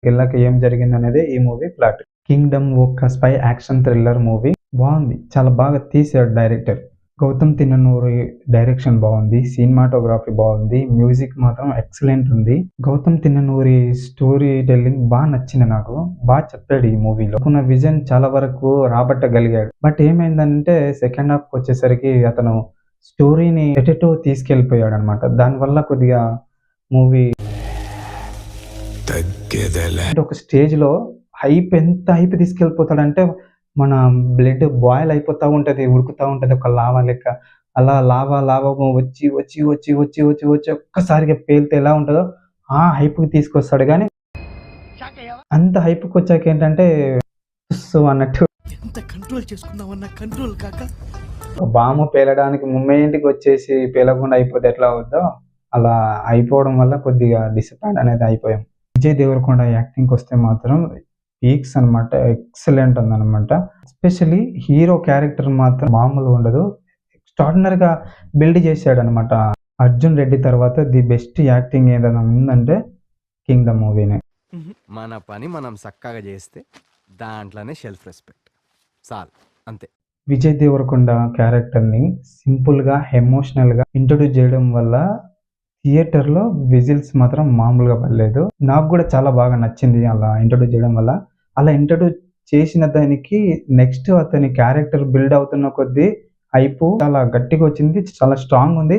వెళ్ళాక ఏం జరిగిందనేదే ఈ మూవీ ప్లాట్. 'కింగ్డమ్' ఒక స్పై యాక్షన్ థ్రిల్లర్ మూవీ. బావుంది. చాలా బాగా తీశాడు డైరెక్టర్. గౌతమ్ తిన్ననూరి డైరెక్షన్ బావుంది. సినిమాటోగ్రఫీ బావుంది. మ్యూజిక్ మాత్రం ఎక్సలెంట్ ఉంది. గౌతమ్ తిన్ననూరి స్టోరీ టెల్లింగ్ నచ్చింది నాకు. చెప్పాడు ఈ మూవీలో. అనుకున్న విజన్ చాలా వరకు రాబట్టగలిగాడు. బట్ ఏమైందంటే సెకండ్ హాఫ్‌కొచ్చేసరికి అతను స్టోరీని ఎటెటో తీసుకెళ్ళిపోయాడనమాట. దానివల్ల కొద్దిగా మూవీ అంటే ఒక స్టేజ్‌లో ఎంత హైప్ తీసుకెళ్ళిపోతాడంటే మన బ్లడ్ బాయిల్ అయిపోతా ఉంటది. ఉడుకుతా ఉంటది ఒక లావా లెక్క. అలా లావా వచ్చి ఒక్కసారిగా పేలితే ఎలా ఉంటదో ఆ హైప్‌కి తీసుకొస్తాడు గానీ, అంత హైప్‌కొచ్చాకేంటంటే తుస్సు అన్నట్టు ఎంత కంట్రోల్ చేసుకుందామన్నా కంట్రోల్ కాక ఒక బాంబు పేలడానికి ముమ్మేంటికొచ్చేసి పేలకుండా అయిపోతే ఎట్లా అవుద్దో, అలా అయిపోవడం వల్ల కొద్దిగా డిసప్పాయింట్ అనేది అయిపోయాం. విజయ్ దేవరకొండ యాక్టింగ్‌కొస్తే మాత్రం పీక్స్ అనమాట. ఎక్సలెంట్ ఉందనమాట. ఎస్పెషల్లీ హీరో క్యారెక్టర్ మాత్రం మామూలుగుండదు. ఎక్స్‌ట్రార్డినరీగా బిల్డ్ చేశాడనమాట. 'అర్జున్ రెడ్డి' తర్వాత ది బెస్ట్ యాక్టింగ్ ఏదైనా ఉందంటే 'కింగ్డమ్' మూవీనే. మన పని మనం సక్కగా చేస్తే దాంట్లోనే సెల్ఫ్ రెస్పెక్ట్ చాలు అంతే. విజయ్ దేవరకొండ క్యారెక్టర్‌ని సింపుల్‌గా, ఎమోషనల్‌గా ఇంట్రొడ్యూస్ చేయడం వల్ల థియేటర్‌లో విజిల్స్ మాత్రం మామూలుగా పడలేదు. నాకు గూడా చాలా బాగా నచ్చింది అలా ఇంట్రొడ్యూస్ చేయడం వల్ల. అలా ఇంట్రొడ్యూస్ చేసిన దానికి నెక్స్ట్ అతని క్యారెక్టర్ బిల్డ్ అవుతున్న కొద్దీ హైపు చాలా గట్టిగొచ్చింది. చాలా స్ట్రాంగుంది.